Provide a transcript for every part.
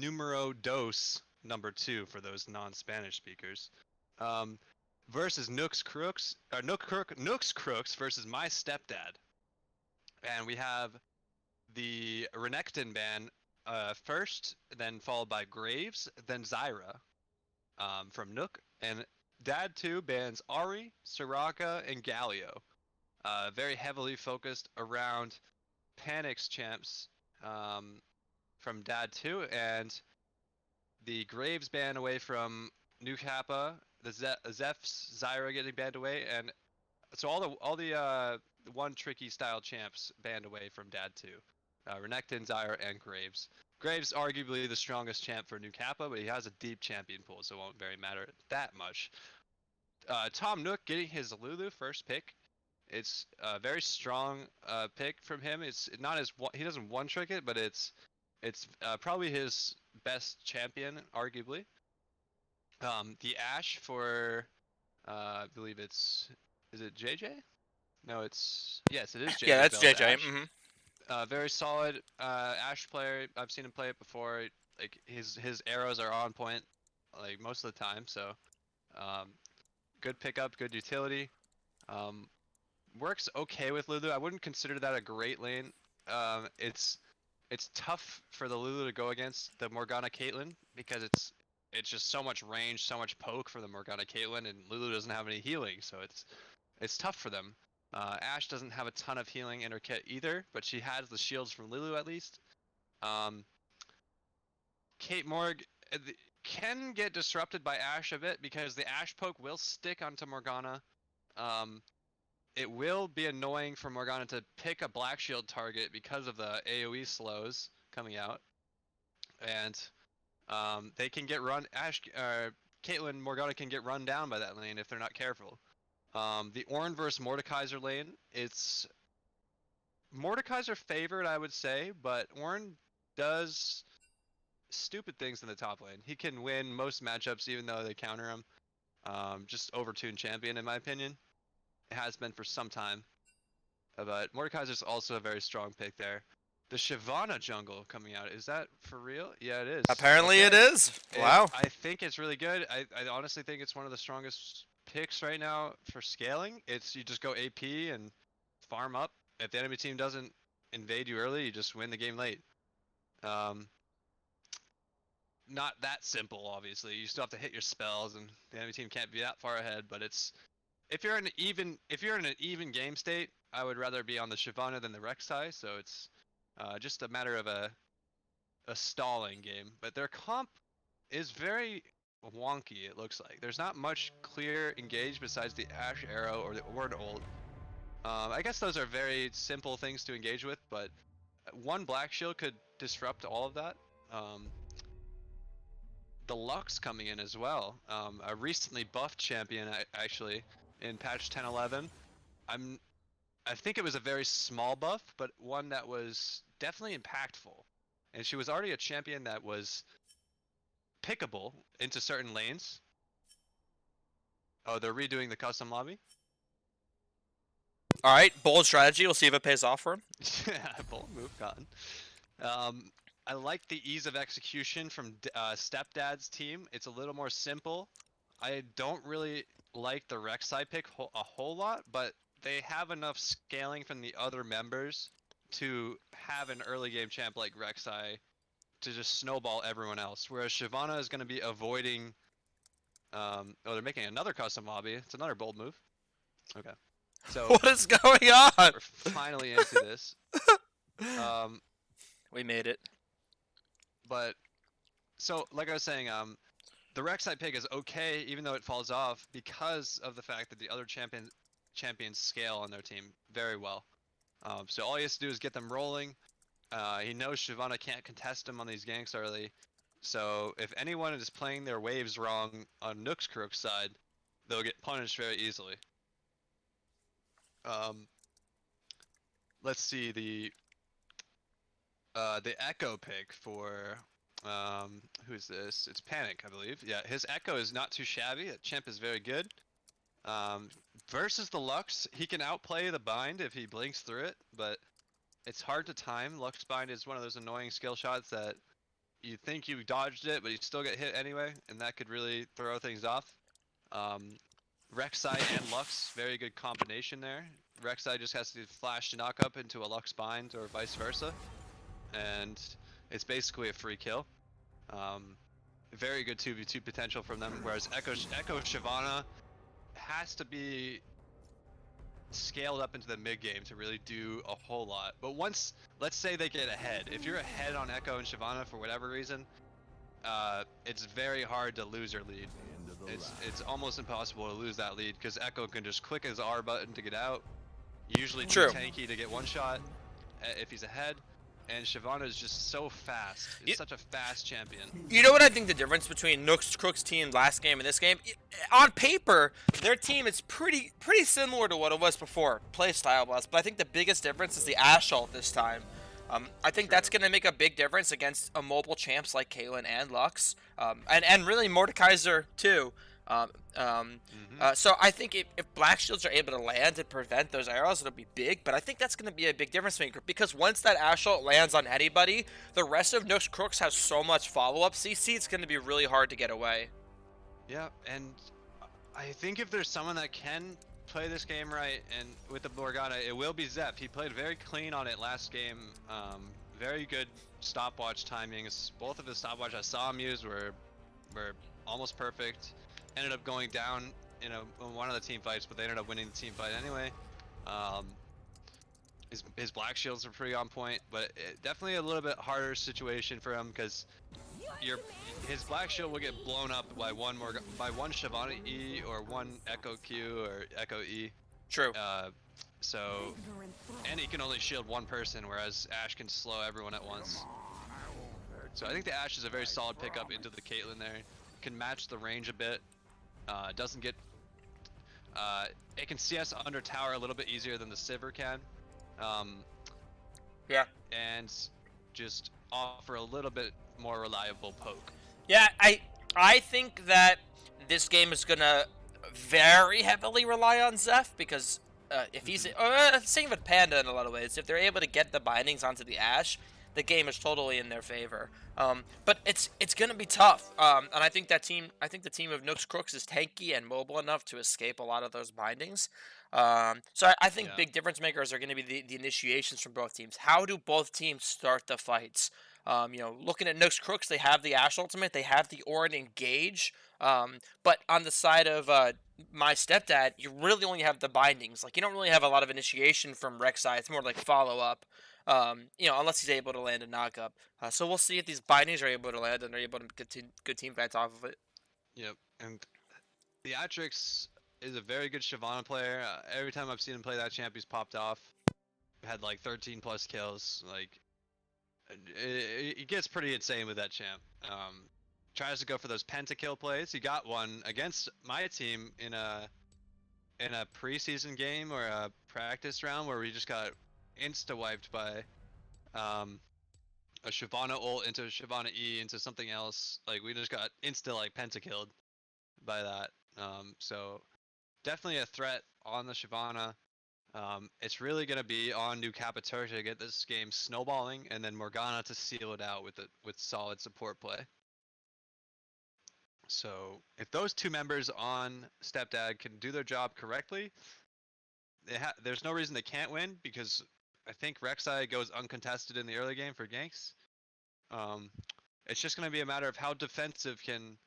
numero dos #2 for those non-Spanish speakers. Versus Nooks Crooks versus my stepdad. And we have the Renekton ban first, then followed by Graves, then Zyra from Nook. And DAD2 bans Ari, Soraka, and Galio. Very heavily focused around Panic's champs from DAD2, and the Graves ban away from New Kappa, the Zeph's Zyra getting banned away, and so all the one tricky style champs banned away from DAD2. Renekton, Zyra, and Graves. Graves arguably the strongest champ for New Kappa, but he has a deep champion pool, so it won't very matter that much. Tom Nook getting his Lulu first pick. It's a very strong pick from him. It's not as he doesn't one trick it, but it's probably his best champion, arguably. The Ashe for I believe is it JJ? No, yes, it is JJ. Yeah, that's Bell's JJ. Ashe. Very solid Ashe player. I've seen him play it before. Like his arrows are on point, like most of the time. So, good pickup, good utility. Works okay with Lulu. I wouldn't consider that a great lane. It's tough for the Lulu to go against the Morgana Caitlyn because it's just so much range, so much poke for the Morgana Caitlyn, and Lulu doesn't have any healing, so it's tough for them. Ashe doesn't have a ton of healing in her kit either, but she has the shields from Lulu at least. Kate Morg can get disrupted by Ashe a bit because the Ashe poke will stick onto Morgana. It will be annoying for Morgana to pick a black shield target because of the AoE slows coming out, and they can get Caitlyn Morgana can get run down by that lane if they're not careful. The Ornn versus Mordekaiser lane, it's Mordekaiser favored, I would say, but Ornn does stupid things in the top lane. He can win most matchups even though they counter him. Just overtuned champion in my opinion. It has been for some time. But Mordekaiser's also a very strong pick there. The Shyvana jungle coming out, is that for real? Yeah, it is. Apparently it is. Wow. I think it's really good. I honestly think it's one of the strongest picks right now for scaling. You just go AP and farm up. If the enemy team doesn't invade you early, you just win the game late. Not that simple, obviously. You still have to hit your spells, and the enemy team can't be that far ahead. But if you're in an even game state, I would rather be on the Shyvana than the Rek'Sai. So it's just a matter of a stalling game. But their comp is very wonky, it looks like. There's not much clear engage besides the Ashe arrow or the Ornn ult. I guess those are very simple things to engage with, but one black shield could disrupt all of that. The Lux coming in as well. A recently buffed champion, actually, in patch 10.11. I think it was a very small buff, but one that was definitely impactful. And she was already a champion that was pickable into certain lanes. Oh, they're redoing the custom lobby? Alright, bold strategy. We'll see if it pays off for him. Yeah, bold move, Cotton. I like the ease of execution from Stepdad's team. It's a little more simple. I don't really like the Rek'Sai pick a whole lot, but they have enough scaling from the other members to have an early game champ like Rek'Sai to just snowball everyone else. Whereas Shyvana is going to be avoiding... oh, they're making another custom lobby. It's another bold move. Okay. So what is going on? We're finally into this. We made it. But, so, like I was saying, the Rek'Sai pick is okay, even though it falls off, because of the fact that the other champions scale on their team very well. So all he has to do is get them rolling. He knows Shyvana can't contest him on these ganks early. So if anyone is playing their waves wrong on Nook's Crook's side, they'll get punished very easily. Let's see the Echo pick for who's this? It's Panic, I believe. Yeah, his Echo is not too shabby. That champ is very good. Versus the Lux, he can outplay the bind if he blinks through it, but it's hard to time. Lux bind is one of those annoying skill shots that you think you dodged it, but you still get hit anyway, and that could really throw things off. Rek'Sai and Lux, very good combination there. Rek'Sai just has to flash to knock up into a Lux bind or vice versa, and it's basically a free kill. Very good 2v2 potential from them, whereas Echo Shyvana has to be scaled up into the mid game to really do a whole lot. But once, let's say they get ahead, if you're ahead on Echo and Shyvana for whatever reason, it's very hard to lose your lead. It's almost impossible to lose that lead because Echo can just click his R button to get out. Usually too True. tanky to get one shot if he's ahead. And Shyvana is just so fast. He's such a fast champion. You know what I think the difference between Nook's Crook's team last game and this game? On paper, their team is pretty similar to what it was before, play style-wise. But I think the biggest difference is the Ashe ult this time. I think that's going to make a big difference against a mobile champs like Caitlyn and Lux, and really Mordekaiser too. So I think if Black Shields are able to land and prevent those arrows, it'll be big. But I think that's going to be a big difference maker because once that Ashe ult lands on anybody, the rest of Nook's Crooks has so much follow-up CC, it's going to be really hard to get away. Yeah, and I think if there's someone that can play this game right, and with the Morgana, it will be Zeph. He played very clean on it last game. Very good stopwatch timings. Both of his stopwatch I saw him use were almost perfect. Ended up going down in one of the team fights, but they ended up winning the team fight anyway. His black shields are pretty on point, but definitely a little bit harder situation for him because his black shield will get blown up by one Shyvana E or one Echo Q or Echo E. True. So, and he can only shield one person, whereas Ashe can slow everyone at once. So I think the Ashe is a very solid pickup into the Caitlyn there. Can match the range a bit. Doesn't get. It can CS under tower a little bit easier than the Sivir can. Yeah. And just offer a little bit more reliable poke. Yeah, I think that this game is gonna very heavily rely on Zeph because if he's same with Panda in a lot of ways, if they're able to get the bindings onto the Ashe, the game is totally in their favor. But it's gonna be tough. And I think the team of Nook's Crooks is tanky and mobile enough to escape a lot of those bindings. So I think big difference makers are going to be the initiations from both teams. How do both teams start the fights? Looking at Nook's Crooks, they have the Ashe ultimate, they have the Orin Engage. But on the side of my stepdad, you really only have the bindings. Like you don't really have a lot of initiation from Rek'Sai. It's more like follow up. Unless he's able to land a knockup. So we'll see if these bindings are able to land and are able to get good team fights off of it. Yep, and Theatrix is a very good Shyvana player. Every time I've seen him play that champ, he's popped off. Had like 13 plus kills. Like, it gets pretty insane with that champ. Tries to go for those pentakill plays. He got one against my team in a preseason game or a practice round where we just got insta wiped by a Shyvana ult into Shyvana E into something else. Like we just got insta like pentakilled by that. So definitely a threat on the Shyvana. It's really gonna be on New Capitur to get this game snowballing, and then Morgana to seal it out with solid support play. So if those two members on Stepdad can do their job correctly, there's no reason they can't win because I think Rek'Sai goes uncontested in the early game for ganks. It's just going to be a matter of how defensive can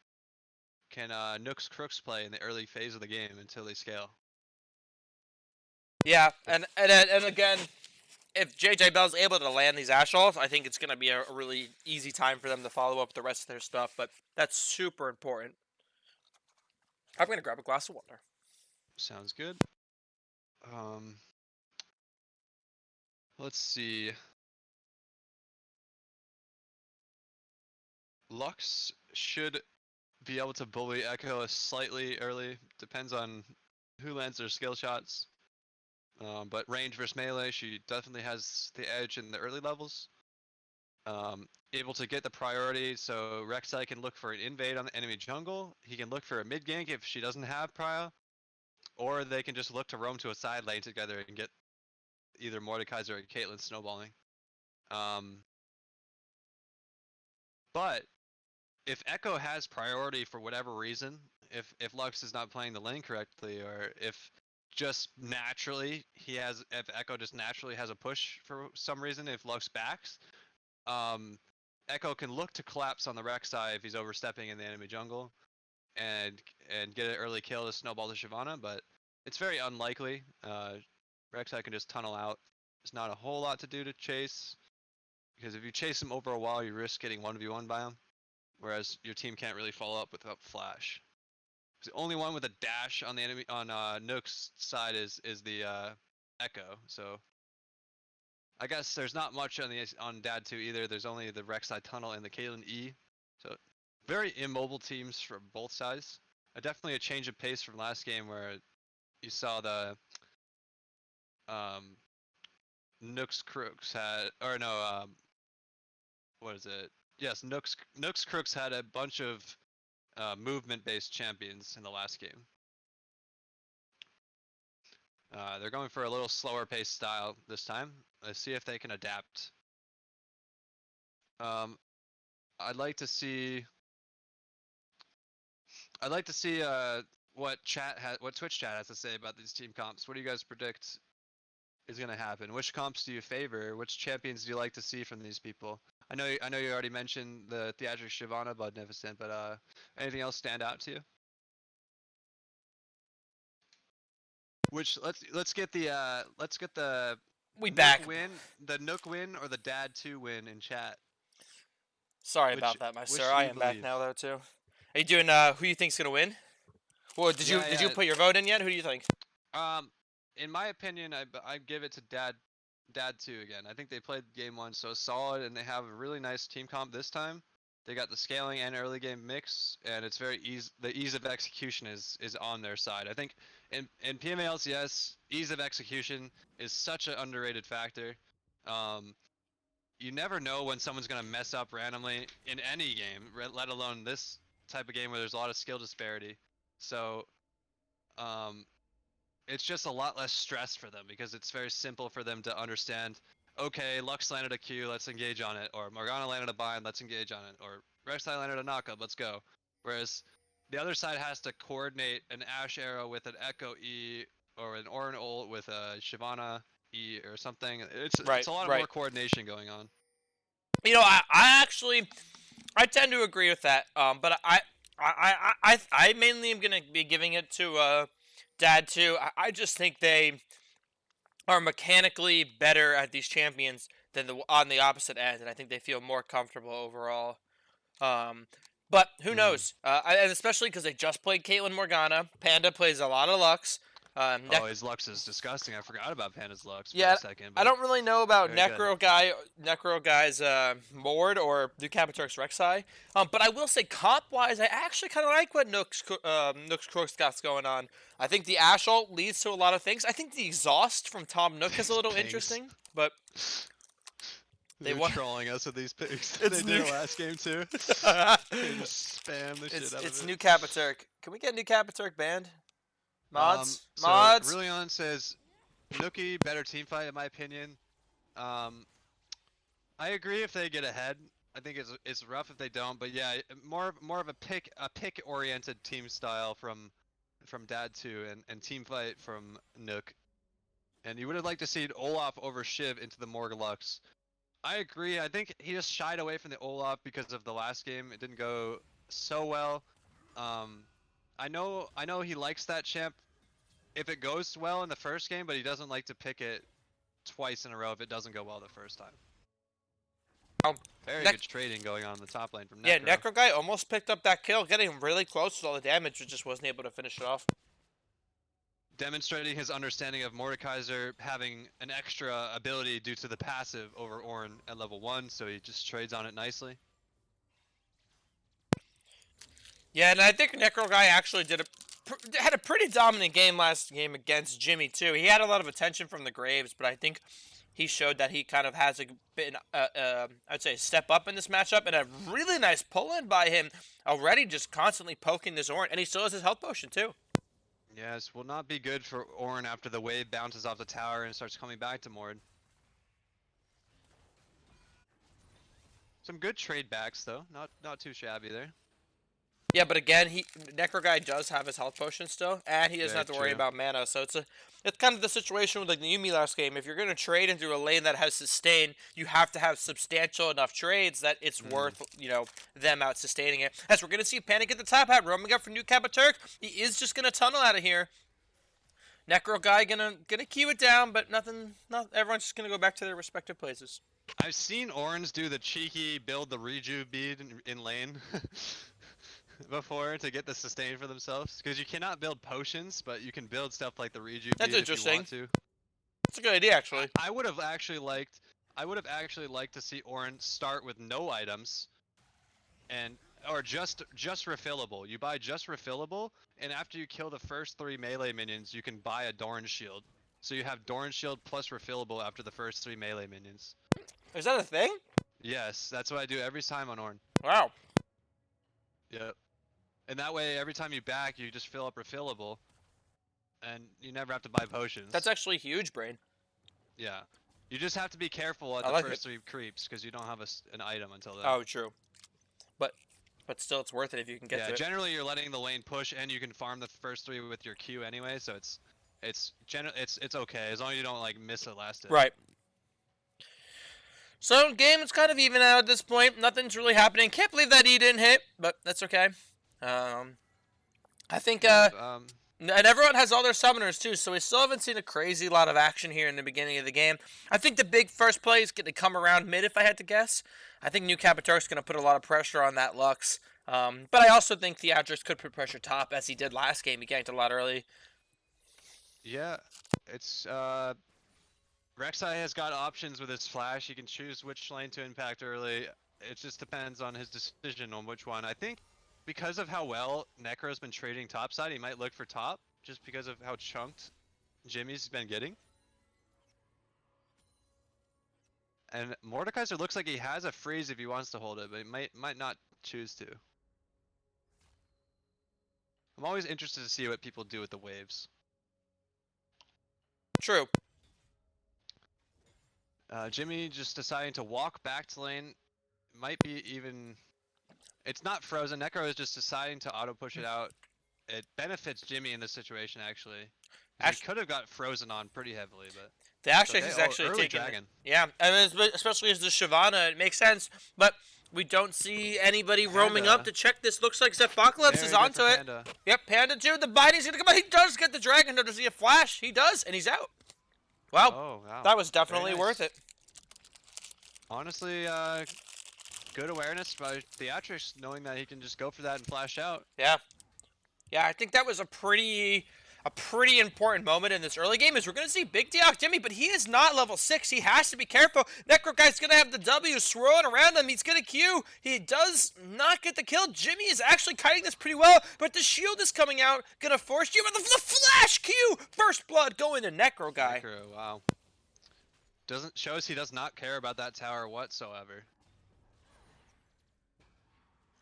Nook's Crooks play in the early phase of the game until they scale. Yeah, and again, if JJ Bell's able to land these Ashe ults, I think it's going to be a really easy time for them to follow up the rest of their stuff, but that's super important. I'm going to grab a glass of water. Sounds good. Let's see. Lux should be able to bully Echo slightly early. Depends on who lands their skill shots. But range versus melee, she definitely has the edge in the early levels. Able to get the priority, so Rek'Sai can look for an invade on the enemy jungle. He can look for a mid gank if she doesn't have prio. Or they can just look to roam to a side lane together and get either Mordekaiser or Caitlyn snowballing. But if Echo has priority for whatever reason, if Lux is not playing the lane correctly, or if just naturally if Echo just naturally has a push for some reason, if Lux backs, Echo can look to collapse on the Rek'Sai if he's overstepping in the enemy jungle, and get an early kill to snowball to Shyvana, but it's very unlikely. Rek'Sai can just tunnel out. There's not a whole lot to do to chase, because if you chase him over a wall, you risk getting 1v1 by him, whereas your team can't really follow up without flash. The only one with a dash on the enemy on Nook's side is the Echo. So I guess there's not much on DAD2 either. There's only the Rek'Sai tunnel and the Caitlyn E. So very immobile teams from both sides. Definitely a change of pace from last game where you saw the Nook's Crooks had, or no, what is it? Yes, Nook's Crooks had a bunch of movement-based champions in the last game. They're going for a little slower paced style this time. Let's see if they can adapt. I'd like to see what Twitch chat has to say about these team comps. What do you guys predict is going to happen? Which comps do you favor? Which champions do you like to see from these people? I know you already mentioned the Theatric Shyvana Budnificent, but anything else stand out to you? Which let's get the We Nook back. win, the Nook win or the DAD2 win in chat. Sorry about that, my which sir. do I you am back believe? now though too. Are you doing who you think's gonna win? Well, did you put your vote in yet? Who do you think? In my opinion, I give it to DAD2 again. I think they played game 1 so solid, and they have a really nice team comp this time. They got the scaling and early game mix, and it's very easy. The ease of execution is on their side. I think in PMA LCS, ease of execution is such an underrated factor. You never know when someone's gonna mess up randomly in any game, let alone this type of game where there's a lot of skill disparity. So, it's just a lot less stress for them because it's very simple for them to understand. Okay, Lux landed a Q, let's engage on it. Or Morgana landed a bind, let's engage on it. Or Rek'Sai landed a knockup, let's go. Whereas the other side has to coordinate an Ashe arrow with an Echo E, or an Orin ult with a Shyvana E or something. It's a lot more coordination going on. You know, I tend to agree with that. But I mainly am gonna be giving it to DAD2. I just think they are mechanically better at these champions than on the opposite end, and I think they feel more comfortable overall. But who knows? And especially because they just played Caitlyn Morgana. Panda plays a lot of Lux. His Lux is disgusting. I forgot about Panda's Lux for Yeah, a second. I don't really know about Necro Guy's Mord or DAD2's Rek'Sai. But I will say, comp-wise, I actually kind of like what Nook's Crooks got going on. I think the Ashe ult leads to a lot of things. I think the exhaust from Tom Nook is a little interesting, but they're trolling us with these picks. They did it last game too. They just spam the shit out of it. It's New Capaturk. Can we get New Capaturk banned? Mods? So Mods? Rulion says, Nookie, better team fight in my opinion. I agree if they get ahead. I think it's rough if they don't, but yeah, more of a pick oriented team style from DAD2 and team fight from Nook. And you would have liked to see Olaf over Shiv into the Morg Lux. I agree. I think he just shied away from the Olaf because of the last game. It didn't go so well. I know he likes that champ if it goes well in the first game, but he doesn't like to pick it twice in a row if it doesn't go well the first time. Very good trading going on in the top lane from Necro. Yeah, Necro Guy almost picked up that kill, getting really close with all the damage, but just wasn't able to finish it off. Demonstrating his understanding of Mordekaiser having an extra ability due to the passive over Ornn at level 1, so he just trades on it nicely. Yeah, and I think Necro Guy actually had a pretty dominant game last game against Jimmy too. He had a lot of attention from the Graves, but I think he showed that he kind of has a bit, I'd say, a step up in this matchup, and a really nice pull-in by him already, just constantly poking this Ornn, and he still has his health potion too. Yes, will not be good for Ornn after the wave bounces off the tower and starts coming back to Mord. Some good trade backs though. Not too shabby there. Yeah, but again, Necro Guy does have his health potion still, and he doesn't Very have to worry true. about mana. So it's kind of the situation with like the Yumi last game. If you're gonna trade into a lane that has sustain, you have to have substantial enough trades that it's worth them out sustaining it. As we're gonna see Panic at the top hat roaming up for New Turk. He is just gonna tunnel out of here. Necro Guy gonna queue it down, but everyone's just gonna go back to their respective places. I've seen Orange do the cheeky build the reju bead in lane before to get the sustain for themselves. Because you cannot build potions, but you can build stuff like the reju That's bead if you interesting. want to. That's a good idea, actually. I would have actually liked to see Orange start with no items, or just refillable. You buy just refillable, and after you kill the first 3 melee minions, you can buy a Doran shield. So you have Doran shield plus refillable after the first 3 melee minions. Is that a thing? Yes, that's what I do every time on Ornn. Wow. Yep. And that way, every time you back, you just fill up refillable, and you never have to buy potions. That's actually huge, Brain. Yeah. You just have to be careful at the first 3 creeps, because you don't have an item until then. Oh, true. But still, it's worth it if you can get to it. Yeah, generally you're letting the lane push, and you can farm the first 3 with your Q anyway, so it's okay as long as you don't like miss it last hit. Right. So game is kind of even out at this point. Nothing's really happening. Can't believe that E didn't hit, but that's okay. I think and everyone has all their summoners too, so we still haven't seen a crazy lot of action here in the beginning of the game. I think the big first play is going to come around mid, if I had to guess. I think New Turk's going to put a lot of pressure on that Lux. But I also think Theatrix could put pressure top, as he did last game. He ganked a lot early. Yeah, it's Rek'Sai has got options with his flash. He can choose which lane to impact early. It just depends on his decision on which one. I think because of how well Necro's been trading topside, he might look for top, just because of how chunked Jimmy's been getting. And Mordekaiser looks like he has a freeze if he wants to hold it, but he might not choose to. I'm always interested to see what people do with the waves. True. Jimmy just deciding to walk back to lane. Might be even... It's not frozen. Necro is just deciding to auto push it out. It benefits Jimmy in this situation, actually. He could have got frozen on pretty heavily, but... The Astrix is actually taking... Yeah, and especially as the Shyvana, it makes sense. But we don't see anybody roaming up to check this. Looks like Zephocalypse is onto it. Panda. Yep, Panda too. The binding's going to come out. He does get the Dragon. Does he have flash? He does, and he's out. Wow. Oh, wow. That was definitely worth it. Honestly, good awareness by Theatrix, knowing that he can just go for that and flash out. Yeah. Yeah, I think that was a pretty important moment in this early game. Is we're going to see Big Deox Jimmy, but he is not level 6. He has to be careful. Necro Guy's going to have the W swirling around him. He's going to Q. He does not get the kill. Jimmy is actually kiting this pretty well, but the shield is coming out. Going to force you with the flash Q. First blood going to Necro Guy. Necro, wow. Shows he does not care about that tower whatsoever.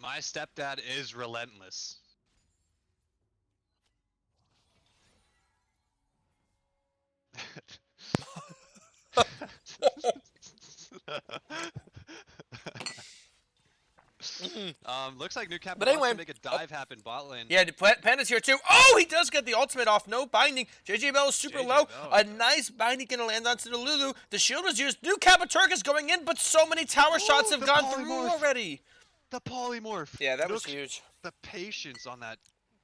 My stepdad is relentless. Looks like New Cap wants to make a dive happen bot lane. Yeah, Panda's here too. Oh, he does get the ultimate off. No binding. JJ Bell is super low. A nice binding gonna land onto the Lulu. The shield was used. New Turk is going in, but so many tower shots have gone through already. The polymorph. Yeah, that was huge. The patience on that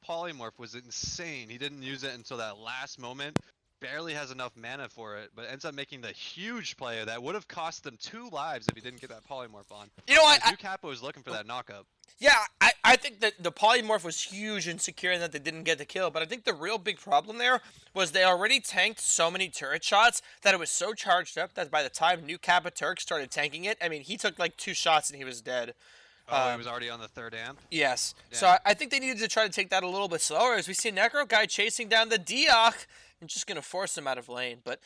polymorph was insane. He didn't use it until that last moment. Barely has enough mana for it, but ends up making the huge play that would have cost them 2 lives if he didn't get that polymorph on. You know what? New Kappa was looking for that knockup. Yeah, I think that the polymorph was huge in securing that they didn't get the kill, but I think the real big problem there was they already tanked so many turret shots that it was so charged up that by the time New Kappa Turk started tanking it, I mean, he took like 2 shots and he was dead. Oh, he was already on the 3rd amp? Yes. Yeah. So I think they needed to try to take that a little bit slower as we see Necro Guy chasing down the Deox and just going to force him out of lane. But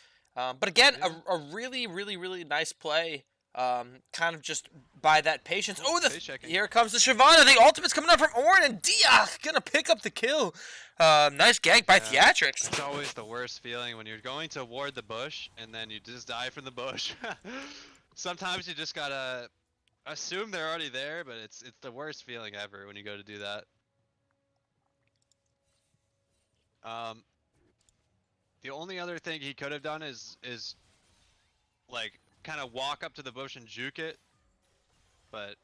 again, a really, really, really nice play. Kind of just by that patience. Oh, here comes the Shyvana. The ultimate's coming up from Ornn, and Deox going to pick up the kill. Nice gank by Theatrix. It's always the worst feeling when you're going to ward the bush and then you just die from the bush. Sometimes you just gotta assume they're already there, but it's the worst feeling ever when you go to do that. The only other thing he could have done is like kind of walk up to the bush and juke it, but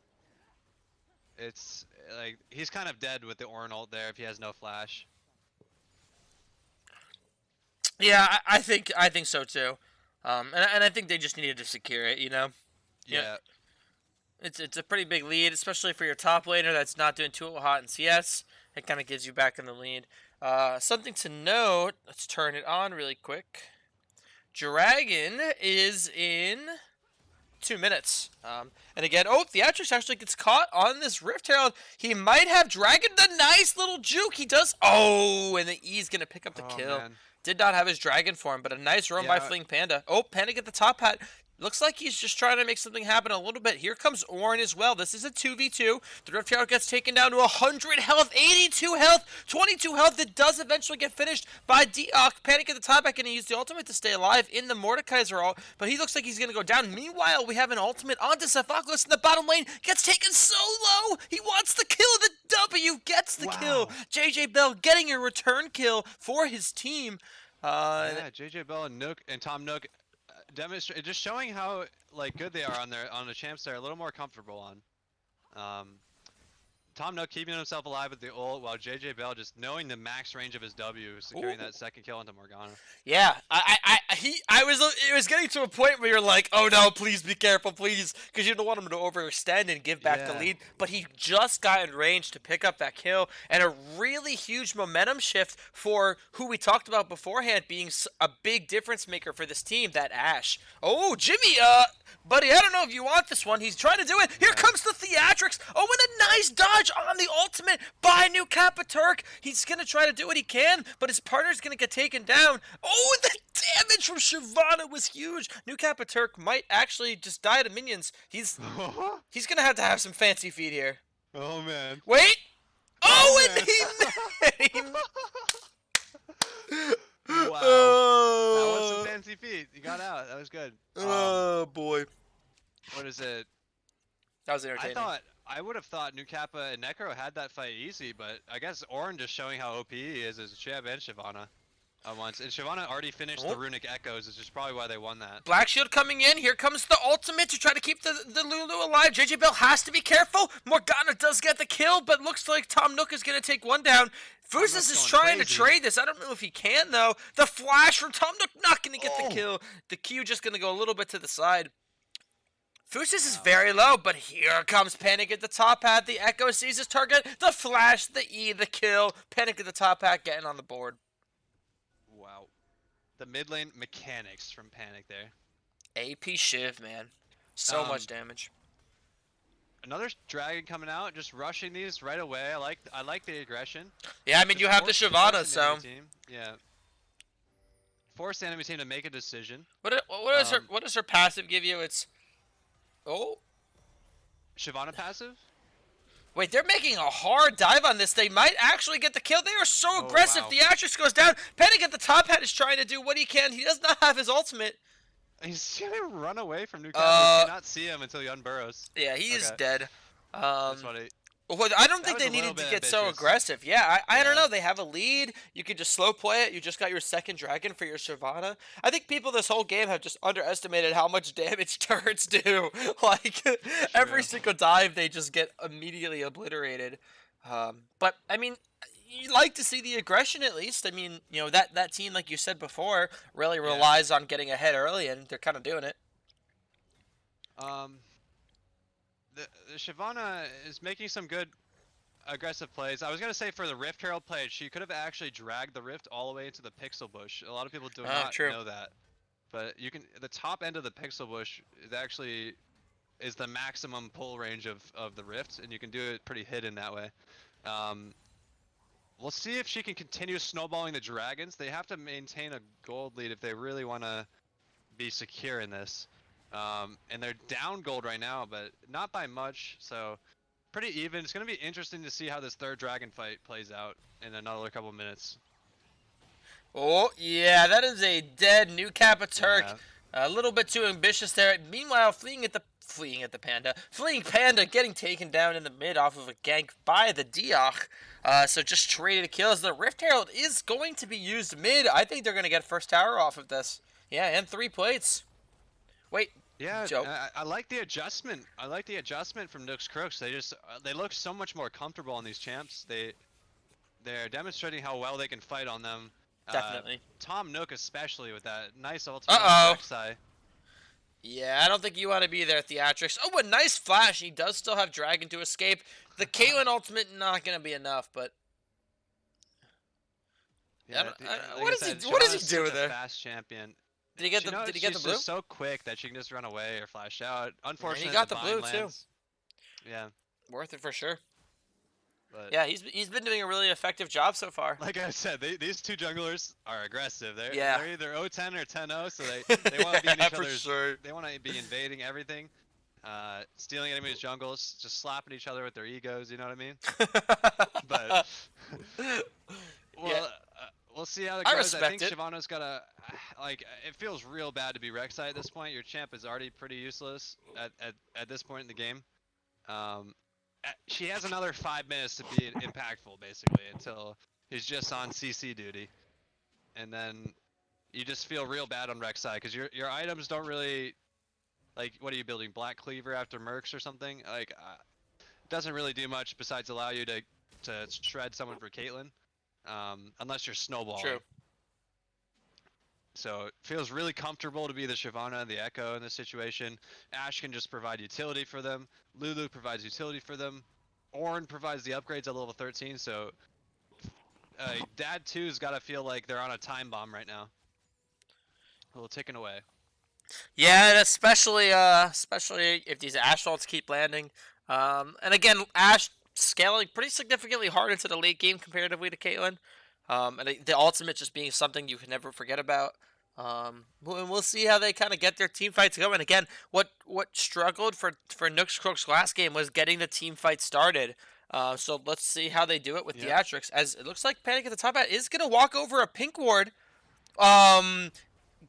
it's like he's kind of dead with the Ornn ult there if he has no flash. Yeah, I think so too. And I think they just needed to secure it, you know? Yeah. It's a pretty big lead, especially for your top laner that's not doing too hot in CS. It kind of gives you back in the lead. Something to note, let's turn it on really quick. Dragon is in 2 minutes. And again, Theatrix actually gets caught on this Rift Herald. He might have Dragon, the nice little juke. He does. Oh, and the E's going to pick up the kill. Man. Did not have his Dragon form, but a nice roam by Fleeing Panda. Oh, Panic at the top hat. Looks like he's just trying to make something happen a little bit. Here comes Ornn as well. This is a 2v2. The Rift Herald gets taken down to 100 health, 82 health, 22 health. It does eventually get finished by Deok. Panic at the top back, and he used the ultimate to stay alive in the Mordekaiser ult, but he looks like he's going to go down. Meanwhile, we have an ultimate onto Cephalopolis in the bottom lane. Gets taken so low. He wants the kill. The W gets the kill. JJ Bell getting a return kill for his team. Yeah, JJ Bell and Nook and Tom Nook demonstrate just showing how like good they are on the champs they're a little more comfortable on. Tom Nook keeping himself alive with the ult, while JJ Bell just knowing the max range of his W, securing that second kill into Morgana. Yeah, it was getting to a point where you're like, oh no, please be careful, please, because you don't want him to overextend and give back the lead. But he just got in range to pick up that kill, and a really huge momentum shift for who we talked about beforehand being a big difference maker for this team, that Ashe. Oh, Jimmy, buddy, I don't know if you want this one. He's trying to do it. Here comes the Theatrix. Oh, and a nice dodge on the ultimate by New-Kappa Turk. He's going to try to do what he can, but his partner's going to get taken down. Oh, and the damage from Shyvana was huge. New-Kappa Turk might actually just die to minions. He's going to have some fancy feet here. Oh, man. Wait. Oh, and he Wow. That was some fancy feet. You got out. That was good. Oh, boy. What is it? That was entertaining. I would have thought New-Kappa and Necro had that fight easy, but I guess Ornn just showing how OP he is Cheb and Shyvana at once. And Shyvana already finished the Runic Echoes, which is probably why they won that. Black Shield coming in. Here comes the ultimate to try to keep the Lulu alive. JJ Bell has to be careful. Morgana does get the kill, but looks like Tom Nook is going to take one down. Fusus is trying to trade this. I don't know if he can, though. The flash from Tom Nook not going to get the kill. The Q just going to go a little bit to the side. Fusus is very low, but here comes Panic at the top hat. The Echo sees his target. The flash, the E, the kill. Panic at the top hat getting on the board. Wow. The mid lane mechanics from Panic there. AP Shiv, man. So much damage. Another dragon coming out, just rushing these right away. I like the aggression. Yeah, I mean, you have the Shyvana, so. Yeah. Force the enemy team to make a decision. What does her passive give you? It's. Oh. Shyvana passive? Wait, they're making a hard dive on this. They might actually get the kill. They are so aggressive. The Theatrix goes down. Panic at the top hat is trying to do what he can. He does not have his ultimate. He's gonna run away from New-Kappa. You cannot see him until he unburrows. Yeah, he is dead. That's what I don't think they needed to get so aggressive. Yeah, I don't know. They have a lead. You could just slow play it. You just got your second dragon for your Shyvana. I think people this whole game have just underestimated how much damage turrets do. Like, every single dive, they just get immediately obliterated. But, I mean, you like to see the aggression at least. I mean, you know, that team, like you said before, really relies on getting ahead early, and they're kind of doing it. The Shyvana is making some good aggressive plays. I was going to say for the Rift Herald play, she could have actually dragged the Rift all the way into the Pixel Bush. A lot of people do not know that. But you can, the top end of the Pixel Bush is actually the maximum pull range of the Rift, and you can do it pretty hidden that way. We'll see if she can continue snowballing the dragons. They have to maintain a gold lead if they really want to be secure in this. And they're down gold right now, but not by much, so pretty even. It's going to be interesting to see how this third dragon fight plays out in another couple of minutes. Oh, yeah, that is a dead New-Kappa Turk. A little bit too ambitious there. Meanwhile, Fleeing Panda getting taken down in the mid off of a gank by the Diach. So just traded kills. The Rift Herald is going to be used mid. I think they're going to get first tower off of this. Yeah, and 3 plates. Wait, Yeah, Joe. I like the adjustment. I like the adjustment from Nook's Crooks. They look so much more comfortable on these champs. They're demonstrating how well they can fight on them. Definitely. Tom Nook especially with that nice ultimate Uh-oh. on Rek'Sai. Yeah, I don't think you want to be there, Theatrics. Oh, a nice flash. He does still have Dragon to escape. The Caitlyn ultimate not going to be enough, but... Yeah, what does he do with it? Fast champion. Did he get the blue? She's just so quick that she can just run away or flash out. Unfortunately, he got the blue too. Yeah. Worth it for sure. But yeah, he's been doing a really effective job so far. Like I said, these two junglers are aggressive. They're either 0-10 or 10-0, so they want to be in each other's. Sure. They want to be invading everything, stealing enemies' jungles, just slapping each other with their egos. You know what I mean? But we'll see how it goes. I think Shyvana's got it feels real bad to be Rek'Sai at this point. Your champ is already pretty useless at this point in the game. She has another 5 minutes to be impactful, basically, until he's just on CC duty, and then you just feel real bad on Rek'Sai because your items don't really, like, what are you building? Black Cleaver after Mercs or something? Like, it doesn't really do much besides allow you to shred someone for Caitlyn, unless you're snowballing. True. So it feels really comfortable to be the Shyvana and the Echo in this situation. Ashe can just provide utility for them. Lulu provides utility for them. Ornn provides the upgrades at level 13. So DAD2's got to feel like they're on a time bomb right now. A little ticking away. Yeah, and especially if these Ashe ults keep landing. And again, Ashe scaling pretty significantly hard into the late game comparatively to Caitlyn. And the ultimate just being something you can never forget about. And we'll see how they kind of get their team fights going. Again, what struggled for Nook's Crooks last game was getting the team fight started. So let's see how they do it with Theatrics. As it looks like Panic at the top hat is going to walk over a pink ward. Gonna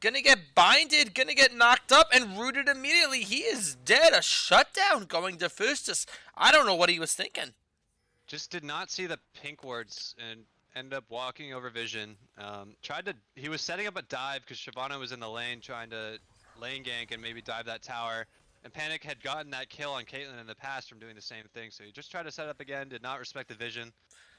get binded, gonna get knocked up, and rooted immediately. He is dead. A shutdown going to Fustus. I don't know what he was thinking. Just did not see the pink wards and end up walking over vision. He was setting up a dive because Shyvana was in the lane trying to lane gank and maybe dive that tower. And Panic had gotten that kill on Caitlyn in the past from doing the same thing. So he just tried to set up again, did not respect the vision.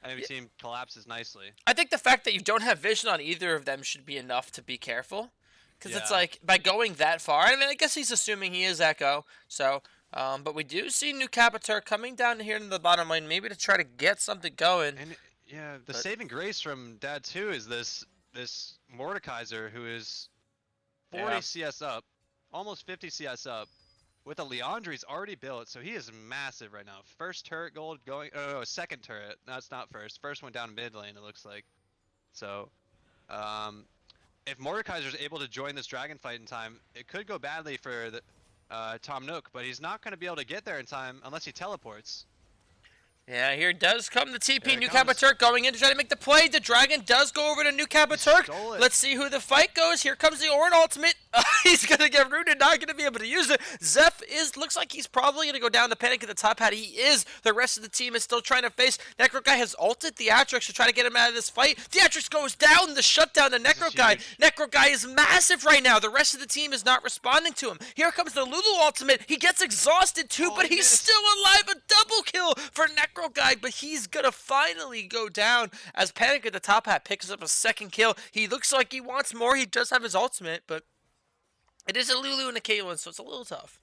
Enemy team collapses nicely. I think the fact that you don't have vision on either of them should be enough to be careful. Because it's like, by going that far, I mean, I guess he's assuming he is Echo. So, but we do see New Capital coming down here in the bottom lane, maybe to try to get something going. And yeah, the saving grace from DAD2 is this Mordekaiser who is 40 CS up, almost 50 CS up, with a Leandri's already built, so he is massive right now. First turret gold going, second turret. No, it's not first. First went down mid lane, it looks like. So, if Mordekaiser's able to join this dragon fight in time, it could go badly for the Tom Nook, but he's not going to be able to get there in time unless he teleports. Yeah, here does come the TP. New Capiturk going in to try to make the play. The dragon does go over to New Capiturk. Let's see who the fight goes. Here comes the Ornn ultimate. He's going to get rooted, not going to be able to use it. Zeph looks like he's probably going to go down to Panic at the top hat. He is. The rest of the team is still trying to face. NecroGuy has ulted Theatrics to try to get him out of this fight. Theatrics goes down. The shutdown to NecroGuy. NecroGuy is massive right now. The rest of the team is not responding to him. Here comes the Lulu ultimate. He gets exhausted too, but he's still alive. A double kill for NecroGuy, but he's gonna finally go down as Panic at the top hat picks up a second kill. He looks like he wants more. He does have his ultimate, but it is a Lulu and a Caitlyn, so it's a little tough.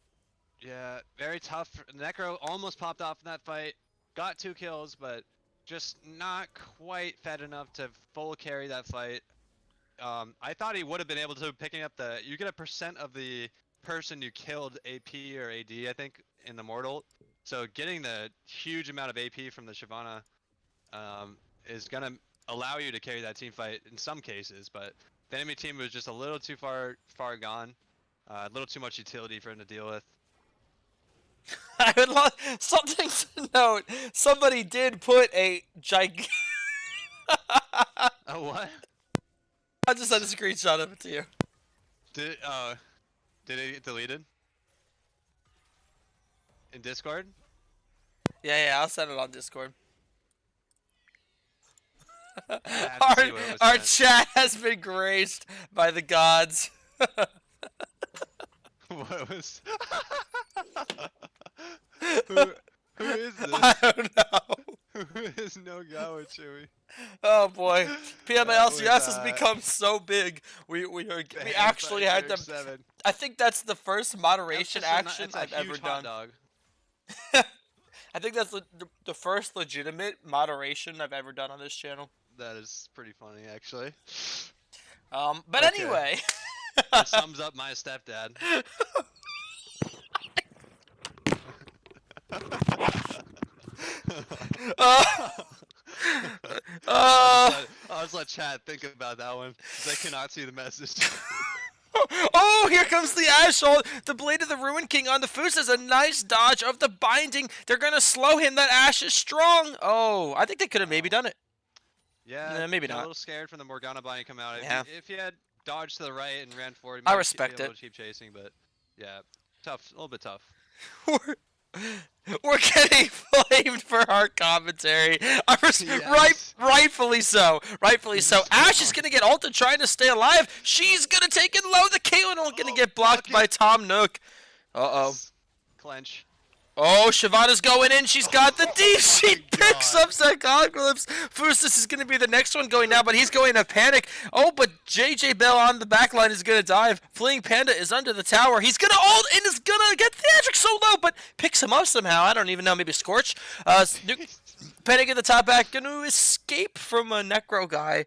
Yeah, very tough. Necro almost popped off in that fight. Got 2 kills, but just not quite fed enough to full carry that fight. I thought he would have been able to, picking up you get a percent of the person you killed AP or AD, I think, in the Mortal. So getting the huge amount of AP from the Shyvana is going to allow you to carry that team fight in some cases, but the enemy team was just a little too far gone. A little too much utility for him to deal with. I would love something to note. Somebody did put a gigantic... Oh, what? I just sent a screenshot of it to you. Did it get deleted? In Discord? Yeah, I'll send it on Discord. I have to see what it was Our sent. chat has been graced by the gods. What was? who who is I this? don't know. Who is N00KY? Oh boy, That PMLCS was has become so big. We banned actually by had Jerk them. 7. I think that's the first moderation action It's a I've ever huge hot done. dog. I think that's the first legitimate moderation I've ever done on this channel. That is pretty funny, actually. But Okay. anyway. It sums up my stepdad. I'll just let chat think about that one. They cannot see the message. Oh, here comes the Ashol. The Blade of the Ruin King on the Foos is a nice dodge of the binding. They're going to slow him. That Ash is strong. Oh, I think they could have maybe done it. Yeah, maybe got not. a little scared from the Morgana binding coming out. Yeah. If he had dodged to the right and ran forward, he I might respect be able it. to keep chasing, but yeah, tough, a little bit tough. We're getting flamed for our commentary. Yes. Rightfully so. Rightfully so. Ash is gonna get ulted trying to stay alive. She's gonna take it low. The Caitlyn gonna get blocked by Tom Nook. Uh-oh. Clench. Oh, Shyvana's going in. She's got the D. She picks God. up Psychocalypse. Fustus is going to be the next one going down, but he's going to panic. Oh, but JJ Bell on the backline is going to dive. Fleeing Panda is under the tower. He's going to ult and is going to get Theatric so low, but picks him up somehow. I don't even know. Maybe Scorch. Panic at the top back. Going to escape from a Necro guy.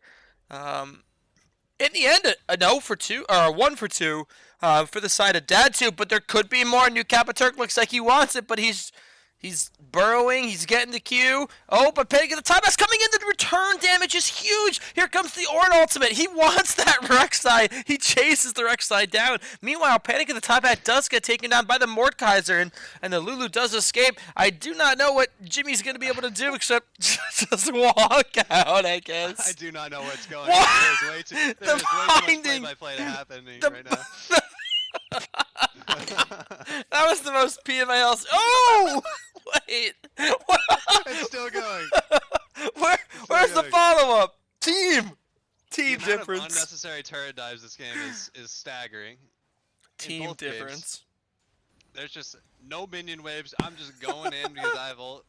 In the end, a 0 for 2, or a 1 for 2 for the side of DAD2, but there could be more. New Capaturk looks like he wants it, but he's burrowing, he's getting the Q. Oh, but Panic at the top that's coming in. The return damage is huge. Here comes the Ornn ultimate. He wants that Rek'Sai. He chases the Rek'Sai down. Meanwhile, Panic at the top hat does get taken down by the Mordekaiser, and the Lulu does escape. I do not know what Jimmy's going to be able to do except just walk out, I guess. I do not know what's going on. There's way too much play-by-play to happening right now. That was the most PMALs. Oh! Wait. It's still going. Where's the follow-up? Team difference. Unnecessary turret dives this game is staggering. Team difference. There's just no minion waves. I'm just going in because I have ult.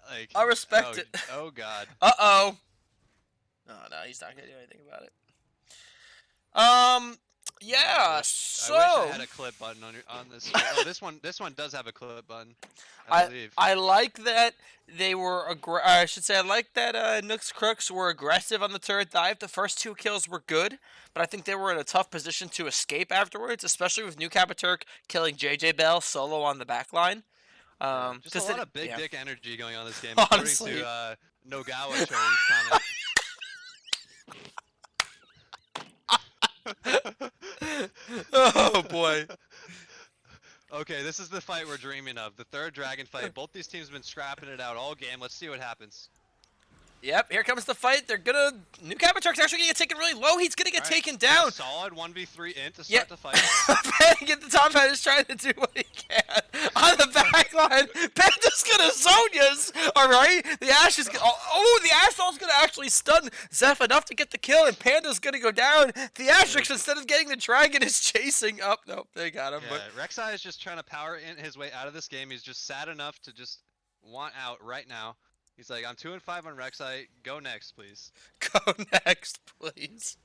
Like, I respect it. Oh god. Uh-oh. Oh, no, he's not gonna do anything about it. Yeah, so I wish I had a clip button on this. Oh, this one does have a clip button. I believe. I like that they were I should say I like that Nook's Crooks were aggressive on the turret dive. The first 2 kills were good, but I think they were in a tough position to escape afterwards, especially with New Capaturk killing JJ Bell solo on the back line. Just a lot of big dick energy going on this game, honestly. according to N00KY comment. Oh boy. Okay, this is the fight we're dreaming of. The third dragon fight. Both these teams have been scrapping it out all game. Let's see what happens. Yep, here comes the fight. They're gonna. New Capaturk's actually gonna get taken really low. He's gonna get taken down. Solid 1v3 int to start the fight. Panic at the top hat is trying to do what he can on the back line. Panda's gonna Zonia's. Alright. The Ash is gonna. Oh, the Assault's gonna actually stun Zeph enough to get the kill, and Panda's gonna go down. The Asterix, instead of getting the dragon, is chasing up. Nope, they got him. Yeah, Rek'Sai is just trying to power in his way out of this game. He's just sad enough to just want out right now. He's like, I'm 2-5 on Rek'Sai. Go next, please. Go next, please.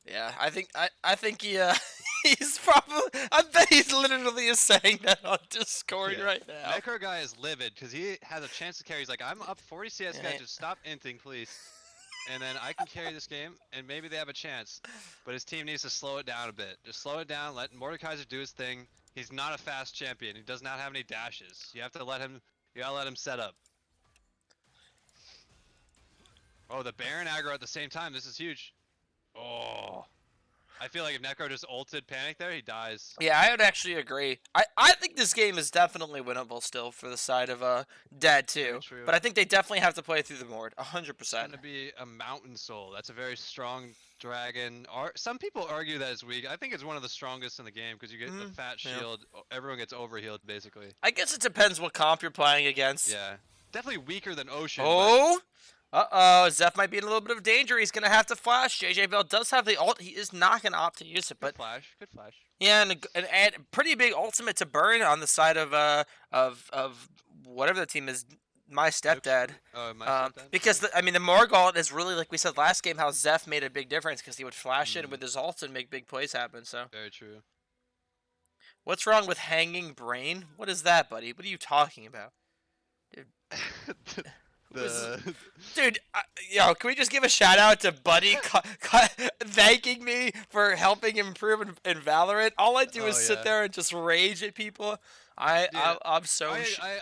Yeah, I think he he's probably. I bet he's literally is saying that on Discord right now. Necro guy is livid because he has a chance to carry. He's like, I'm up 40 CS guys. Just stop inting, please. And then I can carry this game, and maybe they have a chance. But his team needs to slow it down a bit. Just slow it down. Let Mordekaiser do his thing. He's not a fast champion. He does not have any dashes. You have to let him. You gotta let him set up. Oh, the Baron aggro at the same time. This is huge. Oh. I feel like if Necro just ulted Panic there, he dies. Yeah, I would actually agree. I think this game is definitely winnable still for the side of Very DAD2, true. but I think they definitely have to play through the board, It's 100%. gonna be a Mountain Soul. That's a very strong dragon. Some people argue that it's weak. I think it's one of the strongest in the game because you get the fat Yeah. shield. Everyone gets overhealed basically. I guess it depends what comp you're playing against. Yeah, definitely weaker than Ocean. Oh, uh-oh, Zeph might be in a little bit of danger. He's gonna have to flash. JJ Bell does have the ult. He is not gonna opt to use it, But but good flash. Good flash. yeah, and pretty big ultimate to burn on the side of whatever the team is. My stepdad. Oh, my stepdad. Because the Morgalt is really, like we said last game, how Zeph made a big difference because he would flash in with his ult and make big plays happen. So Very true. what's wrong with hanging brain? What is that, buddy? What are you talking about? Dude, yo, can we just give a shout out to Buddy thanking me for helping improve in Valorant? All I do is sit there and just rage at people. I'm so.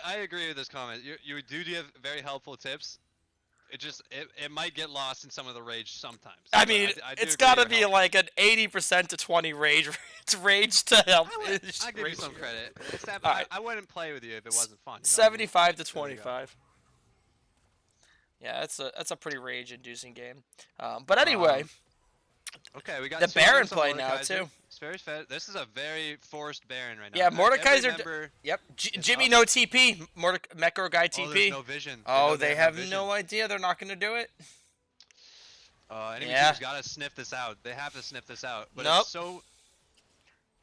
I agree with this comment. You do give very helpful tips. It might get lost in some of the rage sometimes. I mean, it's got to be like an 80% to 20 rage. It's rage to help. I give you some credit. Right. I wouldn't play with you if it wasn't fun. 75 to 25. Yeah, that's a pretty rage-inducing game. But anyway. Okay, we got the Baron play now too. It's very fair. This is a very forced Baron right now. Yeah, Mordekaiser. Yep. Jimmy no TP. Mecro guy TP. Oh, there's no vision. They have no idea. They're not going to do it. Enemy team's got to sniff this out. They have to sniff this out. But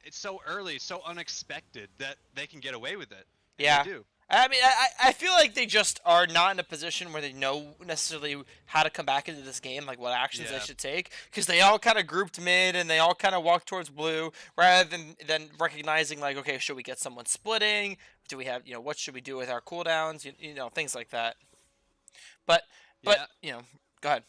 it's so early, so unexpected that they can get away with it. Yeah. They do. I mean, I feel like they just are not in a position where they know necessarily how to come back into this game, like what actions they should take, because they all kind of grouped mid and they all kind of walked towards blue, rather than recognizing like, okay, should we get someone splitting? Do we have, what should we do with our cooldowns? Things like that. But go ahead.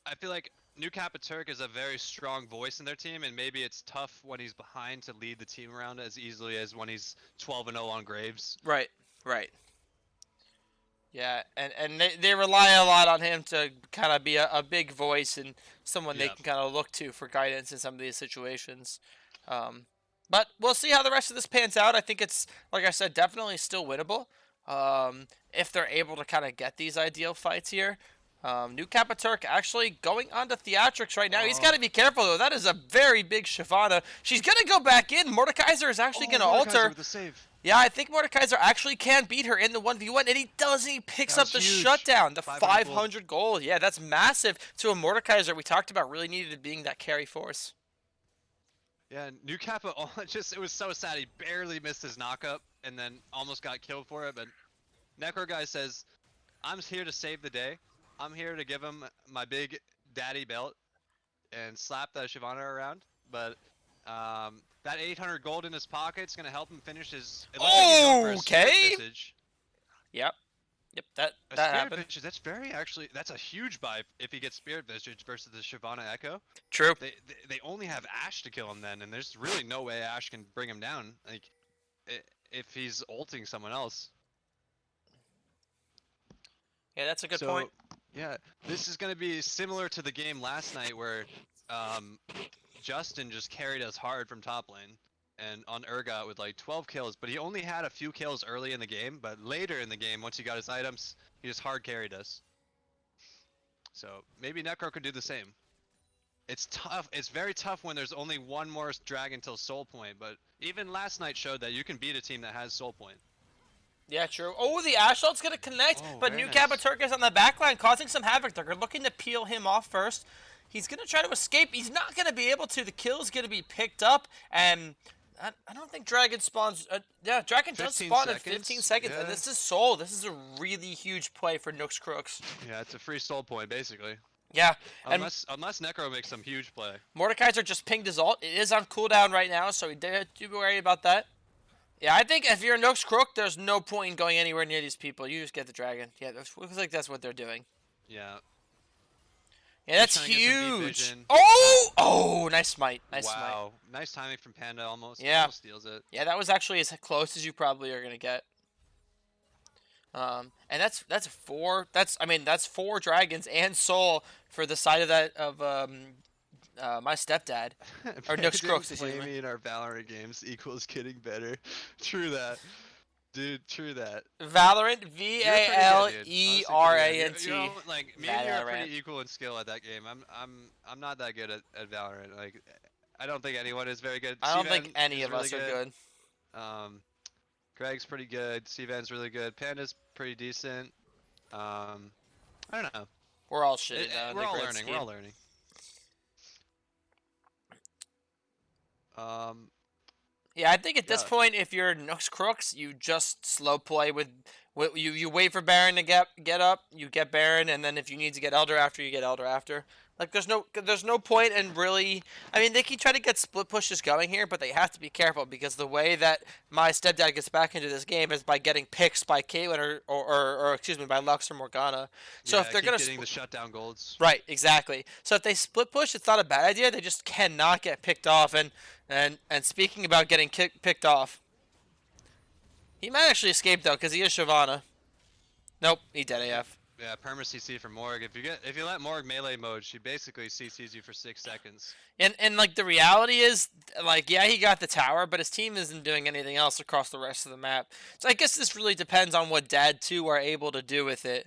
I feel like New Kappa Turk is a very strong voice in their team, and maybe it's tough when he's behind to lead the team around as easily as when he's 12-0 on Graves. Right. Yeah, and they rely a lot on him to kind of be a big voice and someone they can kind of look to for guidance in some of these situations. But we'll see how the rest of this pans out. I think it's, like I said, definitely still winnable if they're able to kind of get these ideal fights here. New Kappa Turk actually going on to Theatrics right now. He's got to be careful, though. That is a very big Shyvana. She's going to go back in. Mordekaiser is actually going to alter. With the save. Yeah, I think Mordekaiser actually can beat her in the 1v1, and he does. He picks up the shutdown, the 500 gold. Yeah, that's massive to a Mordekaiser we talked about really needed being that carry force. Yeah, New Kappa, it was so sad. He barely missed his knockup and then almost got killed for it, but Necro Guy says, I'm here to save the day. I'm here to give him my big daddy belt and slap that Shyvana around, but that 800 gold in his pocket is going to help him finish his... Okay! Yep, that happened. Visage, that's a huge buy if he gets Spirit Visage versus the Shyvana Echo. True. They only have Ashe to kill him then, and there's really no way Ashe can bring him down, like, if he's ulting someone else. Yeah, that's a good point. Yeah, this is going to be similar to the game last night where Justin just carried us hard from top lane and on Urgot with like 12 kills, but he only had a few kills early in the game, but later in the game, once he got his items, he just hard carried us. So maybe Necro could do the same. It's tough. It's very tough when there's only one more dragon till soul point, but even last night showed that you can beat a team that has soul point. Yeah, true. Oh, the Ashe ult's going to connect, but New Kappa Turk is on the backline causing some havoc. They're looking to peel him off first. He's going to try to escape. He's not going to be able to. The kill's going to be picked up, and I don't think Dragon spawns. Yeah, Dragon does spawn in 15 seconds, and this is soul. This is a really huge play for Nooks Crooks. Yeah, it's a free soul point, basically. Yeah. Unless Necro makes some huge play. Mordekaiser just pinged his ult. It is on cooldown right now, so do be worried about that. Yeah, I think if you're Nooks Crook, there's no point in going anywhere near these people. You just get the dragon. Yeah, it looks like that's what they're doing. Yeah. Yeah, that's huge. Oh, nice smite. Nice smite. Wow, nice timing from Panda. Almost steals it. Yeah, that was actually as close as you probably are gonna get. And that's four. That's four dragons and soul for the side of that of my stepdad, or Nooks Didn't Crooks, play excuse me. me in our Valorant games equals getting better. True that. Dude, true that. Valorant, You're pretty good, dude. Honestly, pretty good. You're VALERANT. like me and you are Valorant. pretty equal in skill at that game. I'm not that good at Valorant. Like I don't think anyone is very good. I don't think Cvan any is of really us are good. good. Um, Greg's pretty good. Cvan's really good. Panda's pretty decent. Um, I don't know. We're all shitty though in We're the all grand learning. We're scheme. all learning. Um, Yeah, I think at this yeah. point, if you're Nooks Crooks, you just slow play with you wait for Baron to get up, you get Baron, and then if you need to get Elder after, you get Elder after. Like there's no point in really. I mean, they can try to get split pushes going here, but they have to be careful because the way that my stepdad gets back into this game is by getting picks by Caitlyn or excuse me, by Lux or Morgana. So if Yeah, they're keep gonna getting the shutdown golds. right, exactly. So if they split push, it's not a bad idea. They just cannot get picked off. And speaking about getting picked off, he might actually escape though, because he is Shyvana. Nope, he dead AF. Yeah, perma CC for Morg. If you let Morg melee mode, she basically CCs you for 6 seconds. And like the reality is, like yeah, he got the tower, but his team isn't doing anything else across the rest of the map. So I guess this really depends on what DAD2 are able to do with it.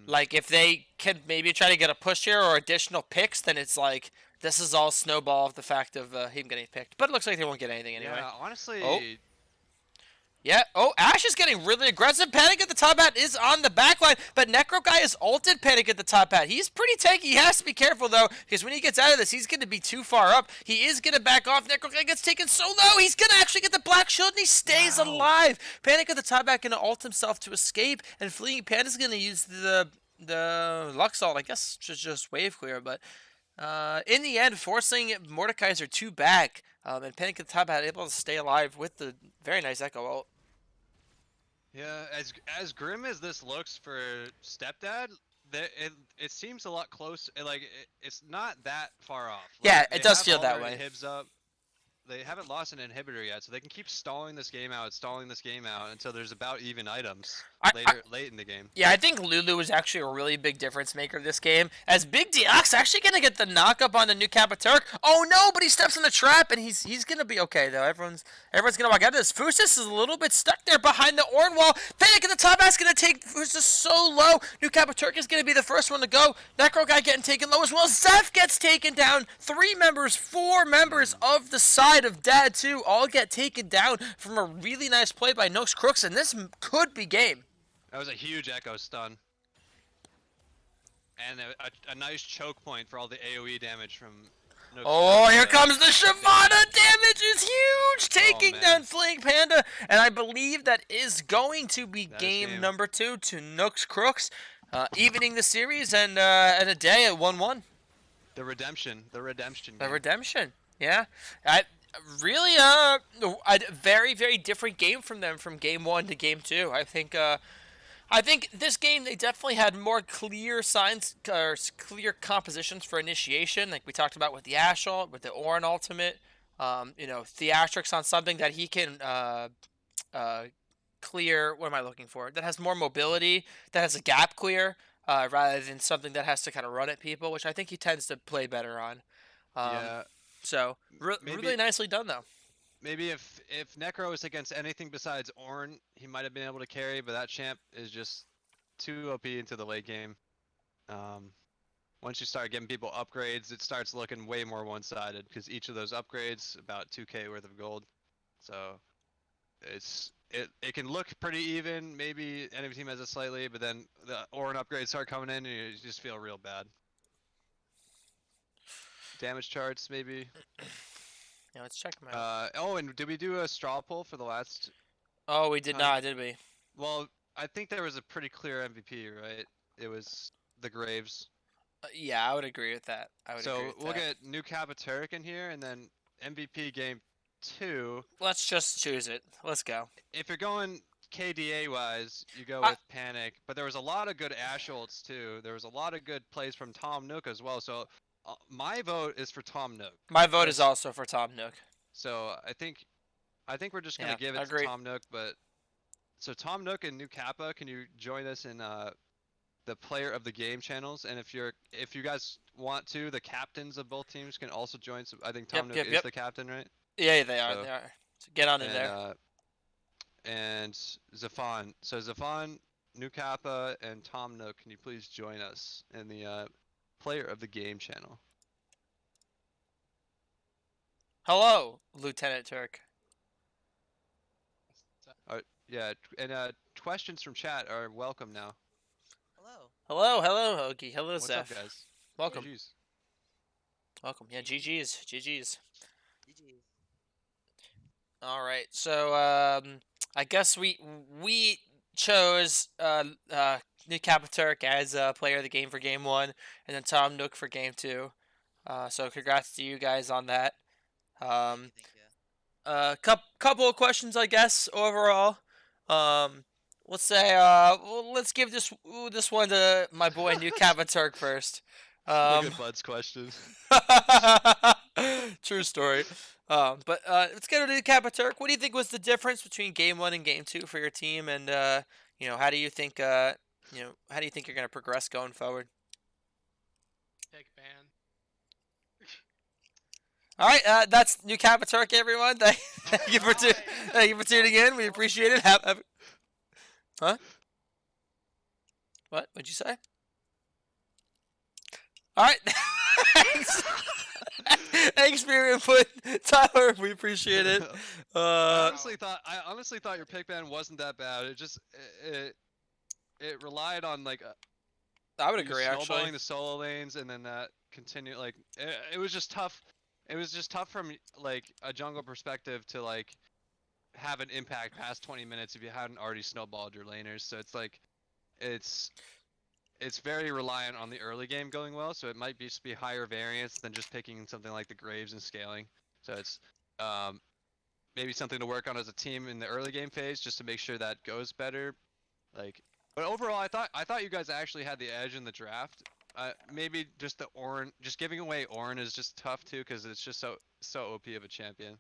Like if they can maybe try to get a push here or additional picks, then it's like this is all snowball of the fact of him getting picked. But it looks like they won't get anything anyway. Yeah, honestly. Oh. Yeah. Oh, Ash is getting really aggressive. Panic at the top hat is on the back line, but Necro Guy is ulted Panic at the top hat. He's pretty tanky. He has to be careful, though, because when he gets out of this, he's going to be too far up. He is going to back off. Necro Guy gets taken so low. He's going to actually get the black shield, and he stays alive. Panic at the top hat going to ult himself to escape, and Fleeing Panda's going to use the Lux ult, I guess, just wave clear, but in the end, forcing Mordekaiser 2 back, and Panic at the top hat able to stay alive with the very nice Echo ult. Yeah, as grim as this looks for Stepdad, it seems a lot close. It's not that far off. Yeah, Like, it does have feel all that their way. Inhibs up. They haven't lost an inhibitor yet, so they can keep stalling this game out until there's about even items late in the game. Yeah, I think Lulu is actually a really big difference maker this game. As Big Diox actually gonna get the knock up on the new Kappa Turk. Oh no, but he steps in the trap and he's gonna be okay though. Everyone's gonna walk out of this. Fustus is a little bit stuck there behind the Orn wall. Panic in the top half's gonna take Fustus so low. New Kappa Turk is gonna be the first one to go. Necro Guy getting taken low as well. Zeph gets taken down. 4 members of the side of DAD2 all get taken down from a really nice play by Nooks Crooks, and this could be game. That was a huge echo stun. And a nice choke point for all the AoE damage from Nooks. Oh, here comes the Shyvana! Damage is huge! Taking down Fleeing Panda. And I believe that is going to be game number 2 to Nooks Crooks. Evening the series and a day at 1-1. The redemption. The redemption. Yeah. Really a very, very different game from them from game 1 to game 2. I think this game, they definitely had more clear signs, or clear compositions for initiation, like we talked about with the Ashe ult, with the Ornn ultimate. Theatrics on something that he can clear. What am I looking for? That has more mobility, that has a gap clear, rather than something that has to kind of run at people, which I think he tends to play better on. Yeah. So really nicely done though. Maybe if Necro is against anything besides Ornn, he might have been able to carry, but that champ is just too OP into the late game. Once you start getting people upgrades, it starts looking way more one-sided because each of those upgrades about 2k worth of gold. So it can look pretty even. Maybe enemy team has it slightly, but then the Ornn upgrades start coming in and you just feel real bad. Damage charts maybe. Yeah, let's check them out. And did we do a straw poll for the last? Oh, we did not, did we? Well, I think there was a pretty clear MVP, right? It was the Graves. Yeah, I would agree with that. So we'll get new Kappa Turk in here, and then MVP game 2. Let's just choose it. Let's go. If you're going KDA wise, you go with Panic, but there was a lot of good Ashe ults too. There was a lot of good plays from Tom Nook as well. So my vote is for Tom Nook. My vote is also for Tom Nook. So I think we're just gonna give it to Tom Nook. But so Tom Nook and new Kappa, can you join us in the player of the game channels, and if you guys want to, the captains of both teams can also join. So I think Tom Yep, Nook yep, is yep. the captain, right? Yeah, they are. So They are. So get on in and there. uh and Zafon. So Zafon, New Kappa, and Tom Nook, can you please join us in the player of the game channel? Hello, Lieutenant Turk. Yeah, and questions from chat are welcome now. Hello. Hello, Hoagie. Hello, What's up, Zeph. guys? Welcome. GG's. Welcome. Yeah, GG's. GG's. All right. So I guess we chose Nick Capaturk as player of the game for game 1, and then Tom Nook for game 2. So congrats to you guys on that. Thank you. Thank you. Couple of questions, I guess, overall. Um, let's say let's give this one to my boy New Capaturk first. Look at Bud's question. True story. But let's get to Kappa Turk. What do you think was the difference between game 1 and game 2 for your team, and how do you think how do you think you're gonna progress going forward? Pick ban. All right, that's New Kappa Turk, everyone. Thank you for tuning in. We appreciate it. Huh? What? What'd you say? All right. Thanks. Thanks for your input, Tyler. We appreciate it. I honestly thought your pick ban wasn't that bad. It relied on like I would agree, snowballing actually. the solo lanes, and then that continue like it was just tough. It was just tough from like a jungle perspective to like have an impact past 20 minutes if you hadn't already snowballed your laners. So it's like it's very reliant on the early game going well. So it might just be higher variance than just picking something like the Graves and scaling. So it's maybe something to work on as a team in the early game phase, just to make sure that goes better. Like, but overall, I thought you guys actually had the edge in the draft. Maybe just the Ornn, just giving away Ornn is just tough too, because it's just so OP of a champion.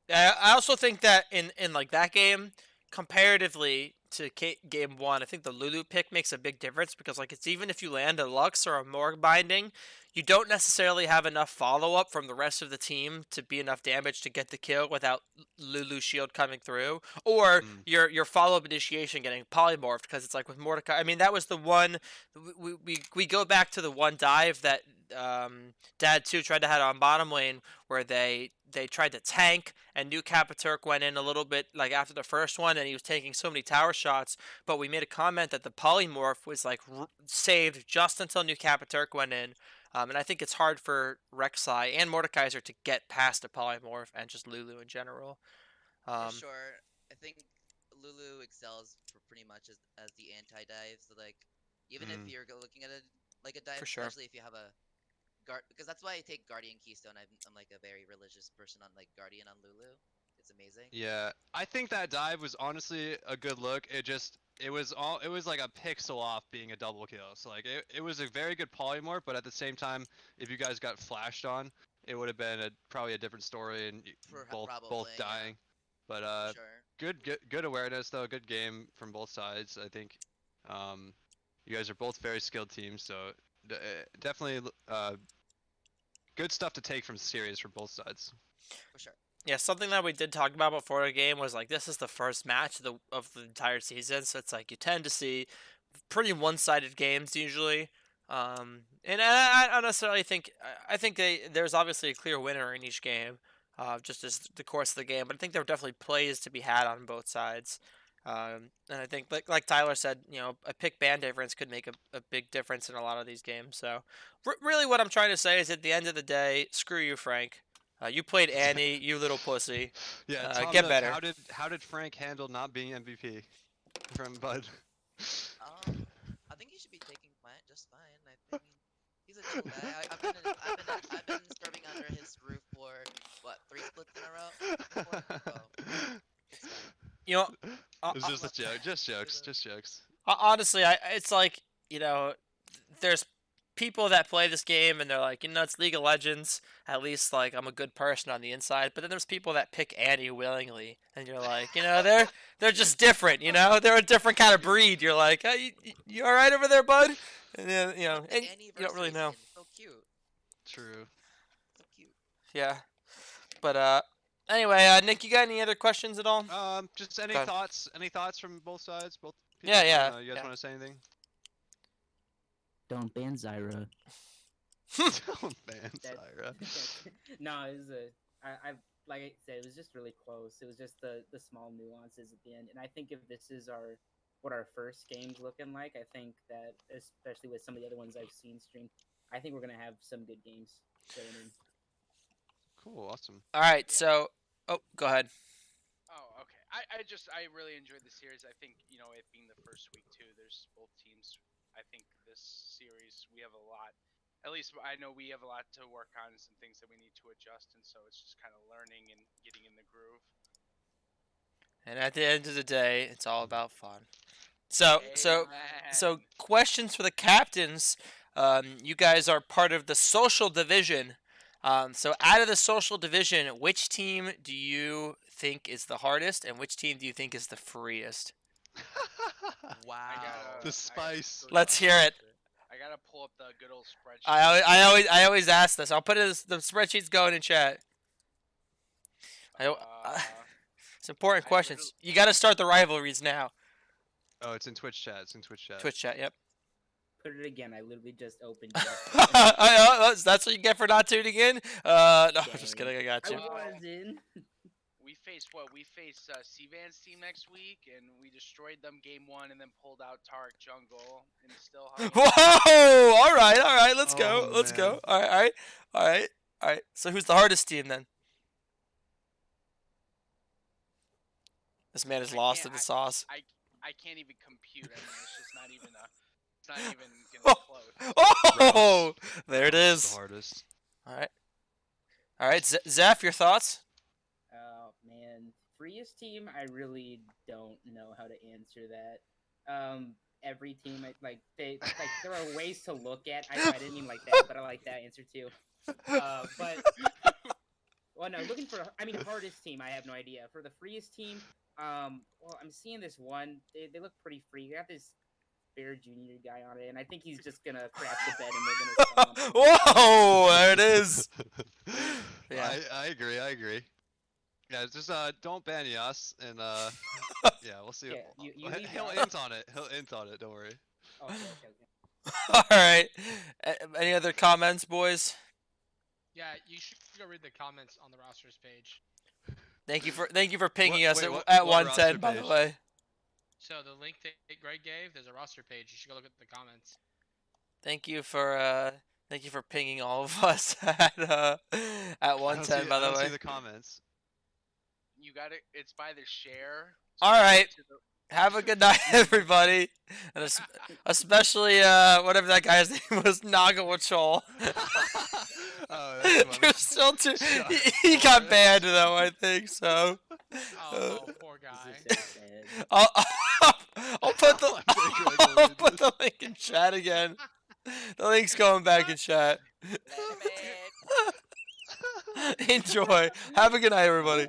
Yeah, I also think that in like that game, comparatively to game 1, I think the Lulu pick makes a big difference, because like it's even if you land a Lux or a Morg binding, you don't necessarily have enough follow up from the rest of the team to be enough damage to get the kill without Lulu shield coming through, or your follow up initiation getting polymorphed, because it's like with Mordecai. I mean, that was the one we go back to the one dive that DAD2 tried to have on bottom lane, where they tried to tank, and New Capaturk went in a little bit like after the first one, and he was taking so many tower shots, but we made a comment that the polymorph was like saved just until New Capaturk went in. And I think it's hard for Rek'Sai and Mordekaiser to get past the polymorph, and just Lulu in general. For sure. I think Lulu excels for pretty much as the anti-dive. So like, even if you're looking at a dive, especially if you have a guard, because that's why I take Guardian Keystone. I'm like a very religious person on like Guardian on Lulu. It's amazing. Yeah, I think that dive was honestly a good look. It was like a pixel off being a double kill. So like it was a very good polymorph, but at the same time, if you guys got flashed on, it would have been probably a different story, and both dying. Yeah. But sure. good awareness though. Good game from both sides. I think you guys are both very skilled teams, so definitely good stuff to take from series from both sides. For sure. Yeah, something that we did talk about before the game was like, this is the first match of the entire season, so it's like you tend to see pretty one-sided games usually. And I don't necessarily think I think there's obviously a clear winner in each game, just as the course of the game. But I think there are definitely plays to be had on both sides. And I think, like Tyler said, a pick ban difference could make a big difference in a lot of these games. So, really, what I'm trying to say is, at the end of the day, screw you, Frank. You played Annie, you little pussy. Yeah, Tom get Nook, better. How did Frank handle not being MVP from Bud? I think he should be taking plant just fine. I mean, he's a chill guy. I've been serving under his roof for what, 3 splits in a row. So, it's fine. It's just a joke. Just jokes. Honestly, it's like, there's people that play this game and they're like, it's League of Legends. At least like I'm a good person on the inside. But then there's people that pick Annie willingly, and you're like, they're just different. They're a different kind of breed. You're like, hey, you all right over there, bud? And then and you don't really know. So cute. True. So cute. Yeah. But anyway, Nick, you got any other questions at all? Just any thoughts? Any thoughts from both sides? Both people? Yeah. You guys want to say anything? Don't ban Zyra. Don't ban Zyra. No, it was I like I said, it was just really close. It was just the small nuances at the end, and I think if this is what our first game's looking like, I think that especially with some of the other ones I've seen streamed, I think we're gonna have some good games going in. Cool, awesome. All right, so go ahead. Oh, okay. I really enjoyed the series. I think it being the first week too. There's both teams. I think this series we have a lot. At least I know we have a lot to work on and some things that we need to adjust, and so it's just kind of learning and getting in the groove. And at the end of the day, it's all about fun. So questions for the captains. You guys are part of the social division. So out of the social division, which team do you think is the hardest, and which team do you think is the freest? Wow. The spice. Let's hear it. I gotta pull up the good old spreadsheet. I always ask this. I'll put it the spreadsheet's going in chat. It's important questions. You got to start the rivalries now. Oh, it's in Twitch chat. Twitch chat. Yep. Put it again. I literally just opened it. That's what you get for not tuning in. No, just kidding. I got you. I was in. We face C-Van's team next week, and we destroyed them game 1, and then pulled out Tarek Jungle, and still. Whoa! All right. Let's go. Man. Go. All right. So who's the hardest team then? This man is lost in the sauce. I can't even compute. I mean, it's just not even It's not even gonna be close. Oh, there it is. The hardest. All right, Zeph, your thoughts? Oh man, freest team. I really don't know how to answer that. Every team, there are ways to look at. I didn't mean like that, but I like that answer too. But well, no, hardest team. I have no idea. For the freest team, well, I'm seeing this one. They look pretty free. They got this Bear Junior guy on it, and I think he's just gonna craft the bed and we're gonna stomp. Whoa, there it is. Yeah, I agree. Yeah, just don't ban Yas, and yeah, we'll see. Yeah, he'll int on it. Don't worry. Okay. All right. Any other comments, boys? Yeah, you should go read the comments on the rosters page. Thank you for pinging us at 110, by the way. So the link that Greg gave, there's a roster page. You should go look at the comments. Thank you for pinging all of us at 110, by the way. I don't see the comments. You got it. It's by the share. All right. Have a good night, everybody, and especially whatever that guy's name was, Nagawachol. Oh, that's Still too. He got banned though, I think so. Oh, poor guy. I'll put the link in chat again. The link's going back in chat. Enjoy. Have a good night, everybody.